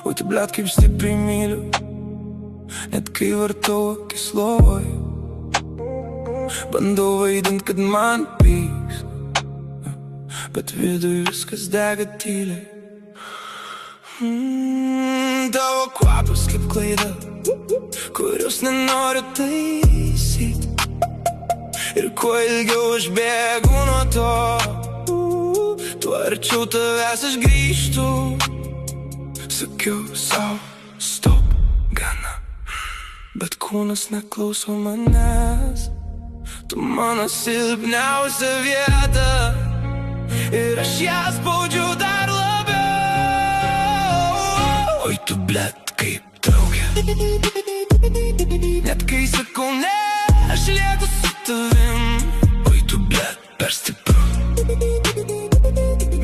Oi tu blet kaip stipriai myliu, net kai vartau akis lovoj. Bandau vaidint, kad man pyks, bet viduj viskas dega tyliai. Tavo kvapas kaip klaida, kurios nenoriu taisyt. Ir kuo ilgiau aš bėgu nuo to, tuo arčiau tavęs aš grįžtu. Sakiau sau, stop, gana, bet kūnas neklauso manęs. Tu mano silpniausia vieta ir aš ją spaudžiu dar labiau. Oi tu blet kaip draugė, net kai sakau ne, aš lieku su tavim. Oi tu blet per stipru,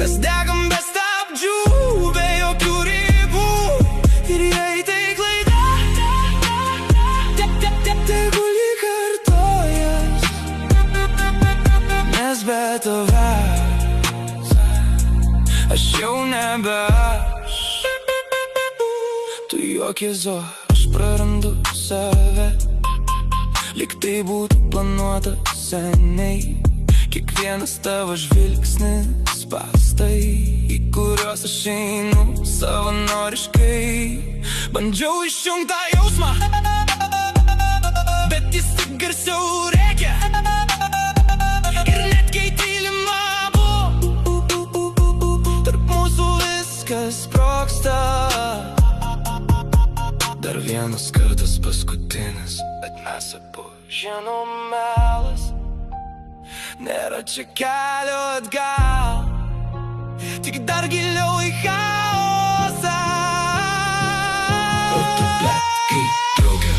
mes degam be stabdžių, be jokių ribų. Ir jei tai klaida, tegul ji kartojas, nes be tavęs aš jau nebe aš. Tu juokies, o aš prarandu save, lyg tai būtų planuota seniai. Kiekvienas tavo žvilgsnis spąstai, į kuriuos aš einu savanoriškai. Bandžiau išjungt tą jausmą, bet jis tik garsiau rėkia. Ir net kai tylima buvo, tarp mūsų viskas sprogsta. Dar vienas kartas paskutinis, bet mes abu žinom melas. Nėra čia kelio atgal, tik dar giliau į chaosą. O tu blet kaip draugė,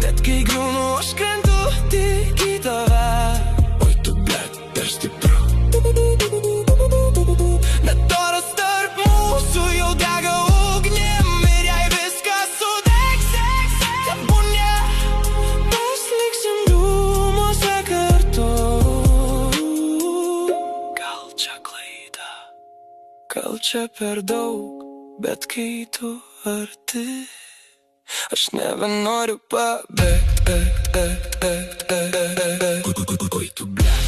net kai griūnu aš krentu tik į tave. Oi tu blet per stipru, net oras tarp mūsų jau dega ugnim. Ir jei viskas sudegs, tebūnie mes liksim dūmuose kartu. Gal čia klaida, gal čia per daug, bet kai tu arti, aš nebenoriu pabėgt. Oi tu blet,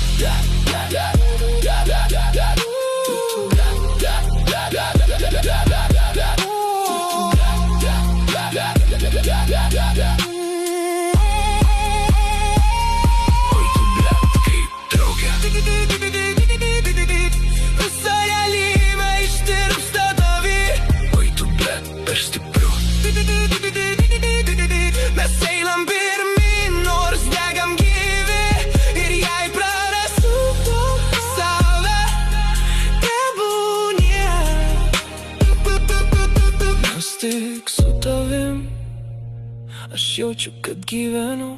mes einam pirmyn, nors degam gyvi. Ir jei prarasiu save, tebūnie mes tik su tavim. Aš jaučiu, kad gyvenu